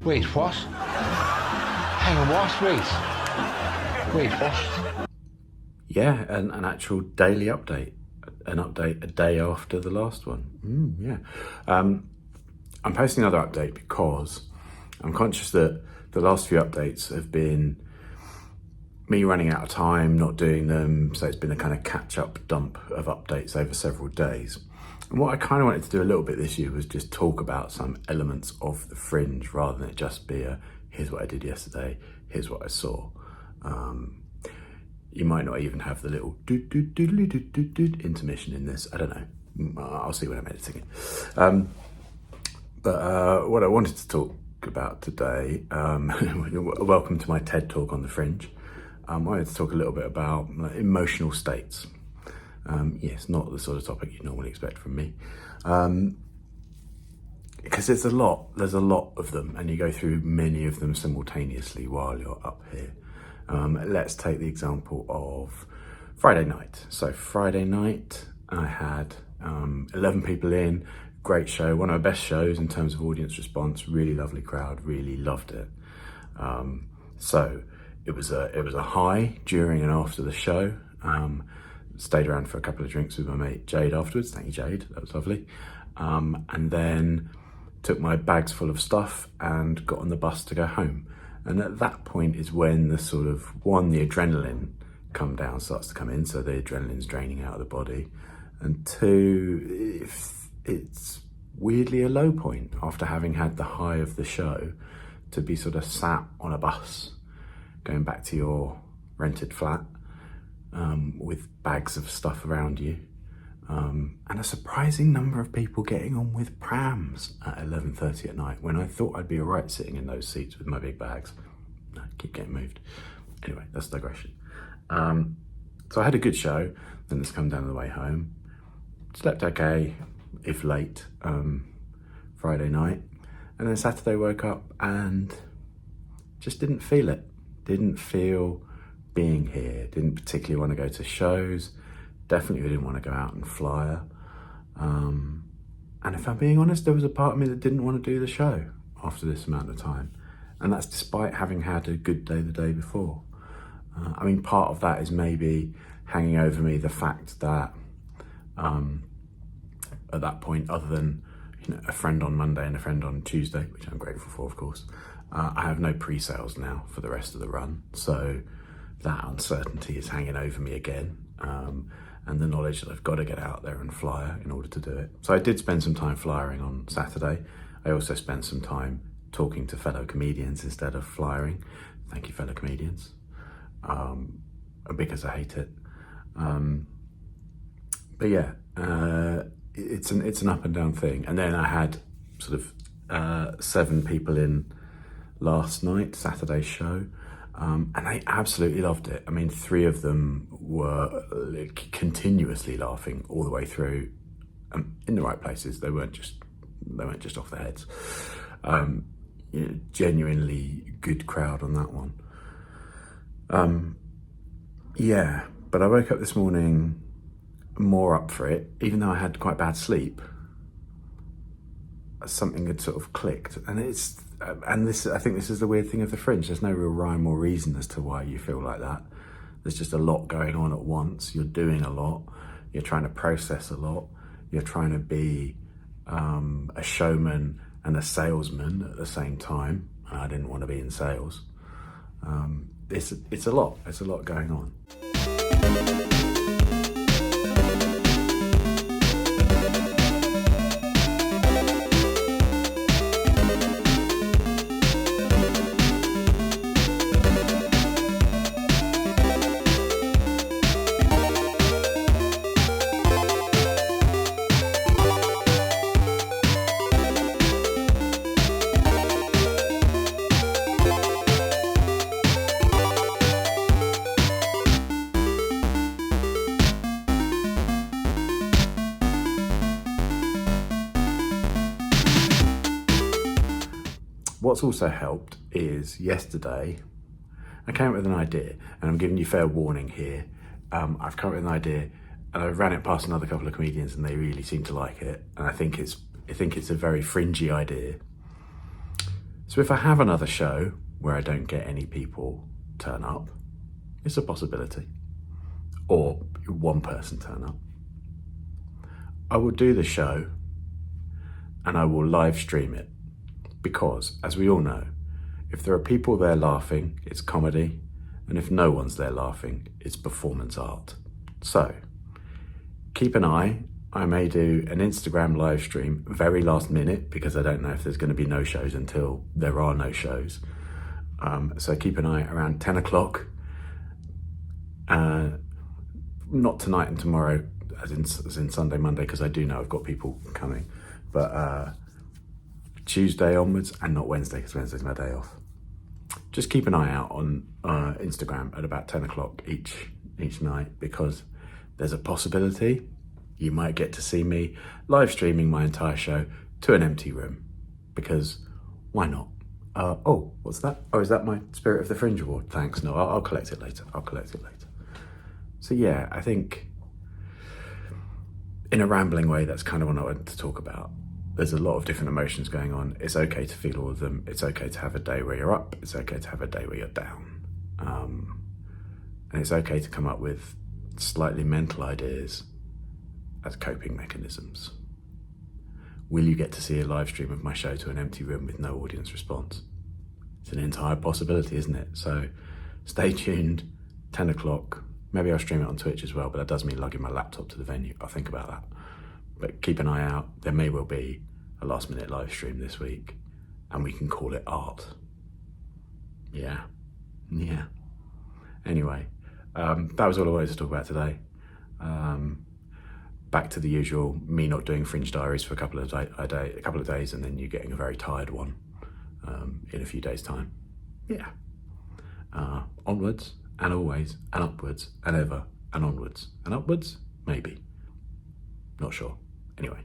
Wait, what? Hang on, what? Wait, what? Yeah, an actual daily update. An update a day after the last one. Yeah. I'm posting another update because I'm conscious that the last few updates have been me running out of time, not doing them, so it's been a kind of catch-up dump of updates over several days. And what I kind of wanted to do a little bit this year was just talk about some elements of the Fringe rather than it just be a, here's what I did yesterday, here's what I saw. You might not even have the little intermission in this, I don't know. I'll see when I'm editing it. But what I wanted to talk about today, welcome to my TED Talk on the Fringe. I wanted to talk a little bit about emotional states. Yes, not the sort of topic you'd normally expect from me. Because there's a lot of them, and you go through many of them simultaneously while you're up here. Let's take the example of Friday night. So Friday night, I had 11 people in, great show, one of my best shows in terms of audience response, really lovely crowd, really loved it. So it was a high during and after the show. Stayed around for a couple of drinks with my mate Jade afterwards. Thank you, Jade, that was lovely. And then took my bags full of stuff and got on the bus to go home. And at that point is when the sort of, one, the adrenaline starts to come in, so the adrenaline's draining out of the body. And two, it's weirdly a low point after having had the high of the show to be sort of sat on a bus going back to your rented flat with bags of stuff around you. And a surprising number of people getting on with prams at 11:30 at night when I thought I'd be all right sitting in those seats with my big bags. No, keep getting moved. Anyway, that's a digression. So I had a good show, then just come down on the way home. Slept okay, if late, Friday night. And then Saturday woke up and just didn't feel it. Didn't feel being here. Didn't particularly want to go to shows. Definitely didn't want to go out and flyer. And if I'm being honest, there was a part of me that didn't want to do the show after this amount of time. And that's despite having had a good day the day before. I mean, part of that is maybe hanging over me the fact that at that point, other than a friend on Monday and a friend on Tuesday, which I'm grateful for, of course, I have no pre-sales now for the rest of the run. So that uncertainty is hanging over me again. And the knowledge that I've got to get out there and flyer in order to do it. So I did spend some time flyering on Saturday. I also spent some time talking to fellow comedians instead of flyering. Thank you, fellow comedians, because I hate it. But yeah, it's an up and down thing. And then I had sort of 7 people in last night, Saturday's show. And they absolutely loved it. I mean, 3 of them were continuously laughing all the way through, in the right places. They weren't just off their heads. Genuinely good crowd on that one. Yeah, but I woke up this morning more up for it, even though I had quite bad sleep. Something had sort of clicked, and I think this is the weird thing of the Fringe. There's no real rhyme or reason as to why you feel like that. There's just a lot going on at once. You're doing a lot. You're trying to process a lot. You're trying to be a showman and a salesman at the same time. And I didn't want to be in sales. It's a lot. It's a lot going on. What's also helped is yesterday, I came up with an idea, and I'm giving you fair warning here. I've come up with an idea, and I ran it past another couple of comedians, and they really seem to like it. And I think it's a very fringy idea. So if I have another show where I don't get any people turn up, it's a possibility, or one person turn up, I will do the show and I will live stream it, because as we all know, if there are people there laughing, it's comedy, and if no one's there laughing, it's performance art. So keep an eye. I may do an Instagram live stream very last minute, because I don't know if there's going to be no shows until there are no shows. So keep an eye around 10 o'clock. Not tonight and tomorrow, as in Sunday, Monday, because I do know I've got people coming. But Tuesday onwards, and not Wednesday, because Wednesday's my day off. Just keep an eye out on Instagram at about 10 o'clock each night, because there's a possibility you might get to see me live streaming my entire show to an empty room, because why not? Oh, what's that? Oh, is that my Spirit of the Fringe award? Thanks. No, I'll collect it later. So yeah, I think in a rambling way, that's kind of what I wanted to talk about. There's a lot of different emotions going on. It's okay to feel all of them. It's okay to have a day where you're up. It's okay to have a day where you're down. And it's okay to come up with slightly mental ideas as coping mechanisms. Will you get to see a live stream of my show to an empty room with no audience response? It's an entire possibility, isn't it? So stay tuned, 10 o'clock. Maybe I'll stream it on Twitch as well, but that does mean lugging my laptop to the venue. I'll think about that. But keep an eye out. There may well be a last minute live stream this week, and we can call it art. Yeah. Anyway, that was all I wanted to talk about today. Back to the usual, me not doing Fringe Diaries for a couple of days, and then you getting a very tired one in a few days' time. Yeah. Onwards and always and upwards and ever and onwards and upwards, maybe. Not sure. Anyway.